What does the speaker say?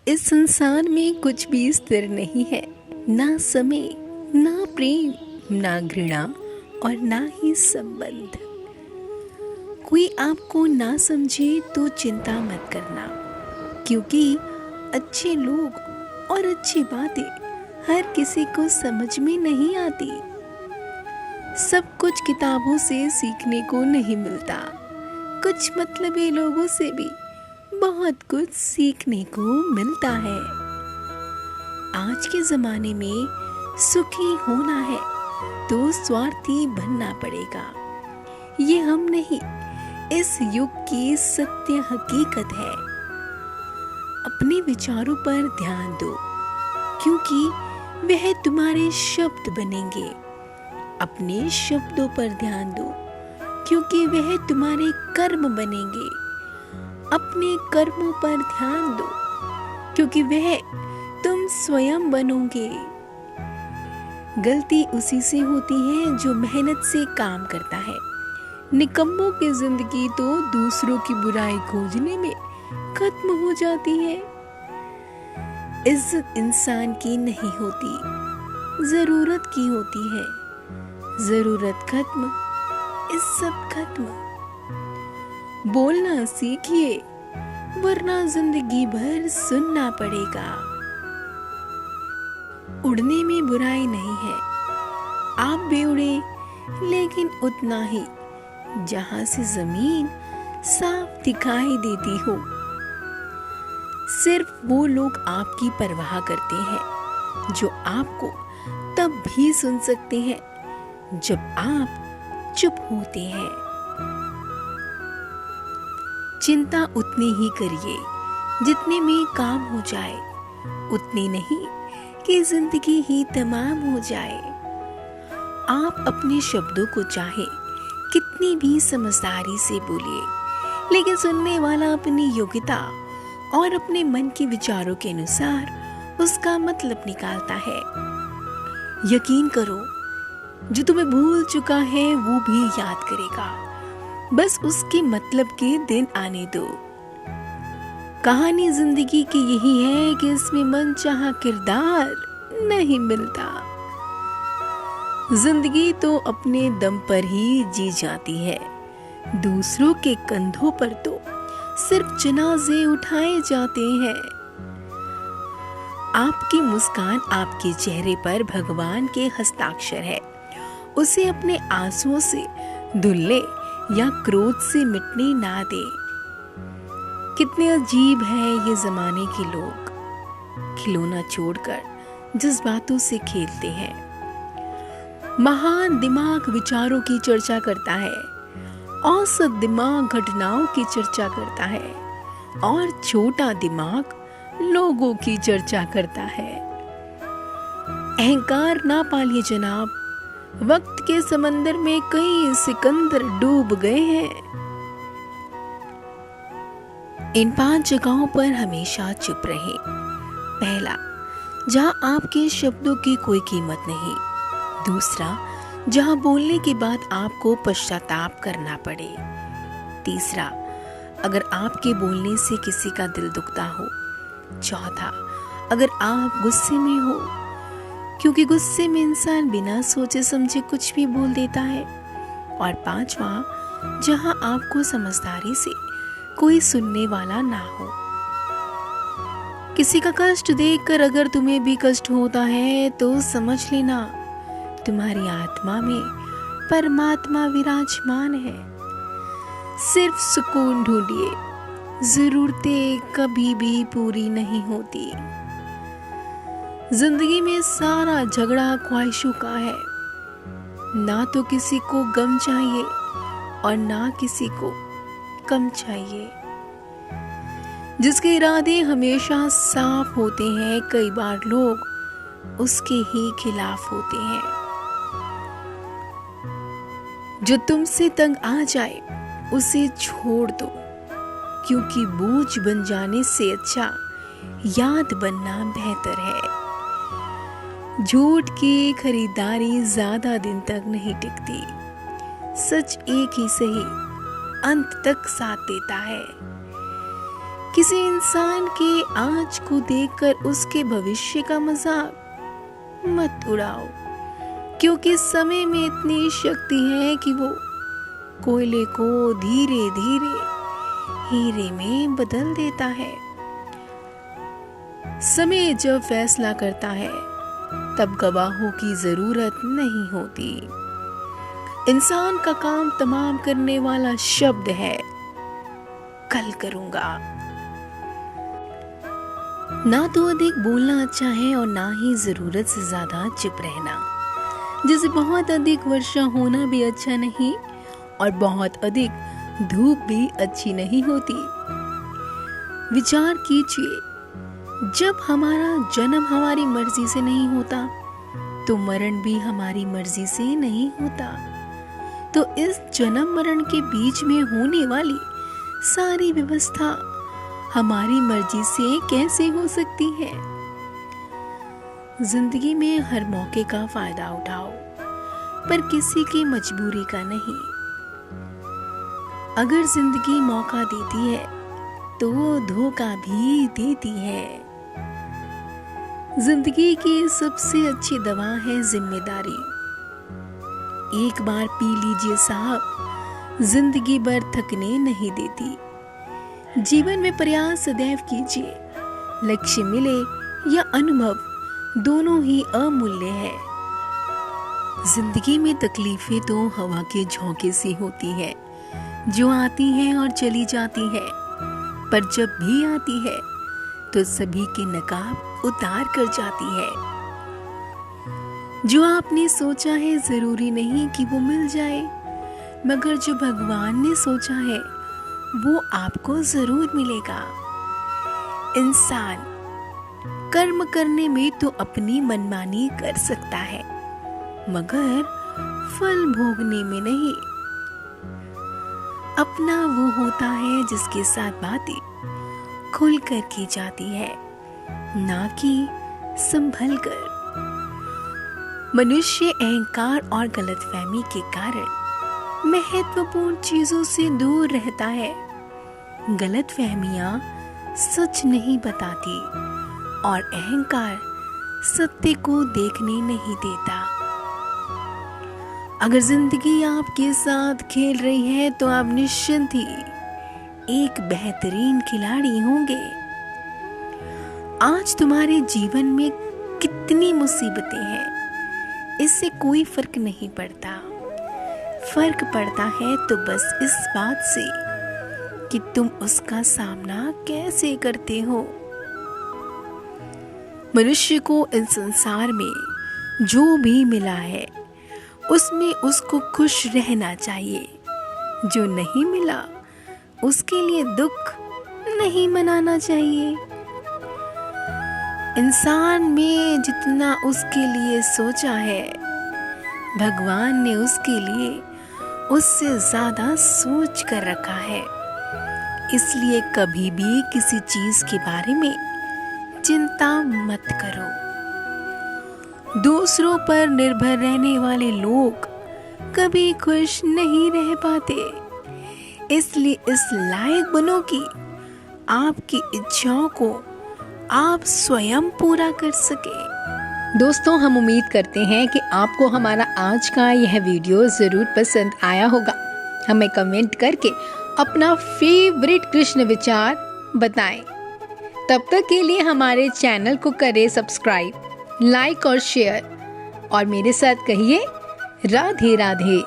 इस संसार में कुछ भी स्थिर नहीं है, ना समय, ना प्रेम, ना घृणा और ना ही संबंध। कोई आपको ना समझे तो चिंता मत करना, क्योंकि अच्छे लोग और अच्छी बातें हर किसी को समझ में नहीं आती। सब कुछ किताबों से सीखने को नहीं मिलता, कुछ मतलबी लोगों से भी बहुत कुछ सीखने को मिलता है। आज के जमाने में सुखी होना है तो स्वार्थी बनना पड़ेगा। ये हम नहीं, इस युग की सत्य हकीकत है। अपने विचारों पर ध्यान दो, क्योंकि वह तुम्हारे शब्द बनेंगे। अपने शब्दों पर ध्यान दो, क्योंकि वह तुम्हारे कर्म बनेंगे। अपने कर्मों पर ध्यान दो, क्योंकि वह तुम स्वयं बनोगे। गलती उसी से होती है जो मेहनत से काम करता है। निकम्मों की जिंदगी तो दूसरों की बुराई खोजने में खत्म हो जाती है। इज्जत इंसान की नहीं होती, जरूरत की होती है। जरूरत खत्म, इज्जत खत्म। बोलना सीखिए, वरना जिंदगी भर सुनना पड़ेगा। उड़ने में बुराई नहीं है, आप भी उड़े, लेकिन उतना ही जहां से जमीन साफ दिखाई देती हो। सिर्फ वो लोग आपकी परवाह करते हैं जो आपको तब भी सुन सकते हैं जब आप चुप होते हैं। चिंता उतनी ही करिए जितने में काम हो जाए, उतनी नहीं कि जिंदगी ही तमाम हो जाए। आप अपने शब्दों को चाहे कितनी भी समझदारी से बोलिए, लेकिन सुनने वाला अपनी योग्यता और अपने मन के विचारों के अनुसार उसका मतलब निकालता है। यकीन करो, जो तुम्हें भूल चुका है वो भी याद करेगा, बस उसके मतलब के दिन आने दो। कहानी जिंदगी की यही है कि इसमें मनचाहा किरदार नहीं मिलता। जिंदगी तो अपने दम पर ही जी जाती है, दूसरों के कंधों पर तो सिर्फ जनाजे उठाए जाते हैं। आपकी मुस्कान आपके चेहरे पर भगवान के हस्ताक्षर है। उसे अपने आंसुओं से धुलने या क्रोध से मिटने ना दे। कितने अजीब है ये जमाने के लोग, खिलौना छोड़कर जज्बातों से खेलते हैं। महान दिमाग विचारों की चर्चा करता है, औसत दिमाग घटनाओं की चर्चा करता है, और छोटा दिमाग लोगों की चर्चा करता है। अहंकार ना पालिए जनाब, वक्त के समंदर में कई सिकंदर डूब गए हैं। इन 5 जगहों पर हमेशा चुप रहे। पहला, जहां आपके शब्दों की कोई कीमत नहीं। दूसरा, जहां बोलने के बाद आपको पश्चाताप करना पड़े। तीसरा, अगर आपके बोलने से किसी का दिल दुखता हो। चौथा, अगर आप गुस्से में हो, क्योंकि गुस्से में इंसान बिना सोचे समझे कुछ भी बोल देता है। और पांचवा, जहां आपको समझदारी से कोई सुनने वाला ना हो। किसी का कष्ट देखकर अगर तुम्हें भी कष्ट होता है तो समझ लेना तुम्हारी आत्मा में परमात्मा विराजमान है। सिर्फ सुकून ढूंढिए, जरूरतें कभी भी पूरी नहीं होती। जिंदगी में सारा झगड़ा ख्वाहिशों का है। ना तो किसी को गम चाहिए और ना किसी को कम चाहिए। जिसके इरादे हमेशा साफ होते हैं, कई बार लोग उसके ही खिलाफ होते हैं। जो तुमसे तंग आ जाए उसे छोड़ दो, क्योंकि बोझ बन जाने से अच्छा याद बनना बेहतर है। झूठ की खरीदारी ज्यादा दिन तक नहीं टिकती। सच एक ही सही अंत तक साथ देता है। किसी इंसान के आज को देखकर उसके भविष्य का मजाक मत उड़ाओ, क्योंकि समय में इतनी शक्ति है कि वो कोयले को धीरे धीरे हीरे में बदल देता है। समय जब फैसला करता है तब गवाहों की जरूरत नहीं होती। इंसान का काम तमाम करने वाला शब्द है कल करूंगा। ना तो अधिक बोलना अच्छा है और ना ही जरूरत से ज्यादा चुप रहना। जैसे बहुत अधिक वर्षा होना भी अच्छा नहीं और बहुत अधिक धूप भी अच्छी नहीं होती। विचार कीजिए, जब हमारा जन्म हमारी मर्जी से नहीं होता तो मरण भी हमारी मर्जी से नहीं होता। तो इस जन्म मरण के बीच में होने वाली सारी व्यवस्था हमारी मर्जी से कैसे हो सकती है? जिंदगी में हर मौके का फायदा उठाओ, पर किसी की मजबूरी का नहीं। अगर जिंदगी मौका देती है तो धोखा भी देती है। जिंदगी की सबसे अच्छी दवा है जिम्मेदारी। एक बार पी लीजिए साहब, जिंदगी भर थकने नहीं देती। जीवन में प्रयास सदैव कीजिए, लक्ष्य मिले या अनुभव दोनों ही अमूल्य है। जिंदगी में तकलीफें तो हवा के झोंके सी होती है, जो आती है और चली जाती है, पर जब भी आती है तो सभी के नकाब उतार कर जाती है। जो आपने सोचा है जरूरी नहीं कि वो मिल जाए, मगर जो भगवान ने सोचा है वो आपको जरूर मिलेगा। इंसान कर्म करने में तो अपनी मनमानी कर सकता है, मगर फल भोगने में नहीं। अपना वो होता है जिसके साथ बातें खुल कर की जाती है, ना कि संभल कर। मनुष्य अहंकार और गलतफहमी के कारण महत्वपूर्ण चीजों से दूर रहता है। गलतफहमियां सच नहीं बताती और अहंकार सत्य को देखने नहीं देता। अगर जिंदगी आपके साथ खेल रही है तो आप निश्चिंत ही एक बेहतरीन खिलाड़ी होंगे। आज तुम्हारे जीवन में कितनी मुसीबतें हैं, इससे कोई फर्क नहीं पड़ता। फर्क पड़ता है तो बस इस बात से कि तुम उसका सामना कैसे करते हो। मनुष्य को इस संसार में जो भी मिला है उसमें उसको खुश रहना चाहिए। जो नहीं मिला उसके लिए दुख नहीं मनाना चाहिए। इंसान में जितना उसके लिए सोचा है, भगवान ने उसके लिए उससे ज्यादा सोच कर रखा है। इसलिए कभी भी किसी चीज के बारे में चिंता मत करो। दूसरों पर निर्भर रहने वाले लोग कभी खुश नहीं रह पाते। इसलिए इस लायक बनो कि आपकी इच्छाओं को आप स्वयं पूरा कर सके। दोस्तों, हम उम्मीद करते हैं कि आपको हमारा आज का यह वीडियो जरूर पसंद आया होगा। हमें कमेंट करके अपना फेवरेट कृष्ण विचार बताएं। तब तक के लिए हमारे चैनल को करें सब्सक्राइब, लाइक और शेयर, और मेरे साथ कहिए राधे राधे।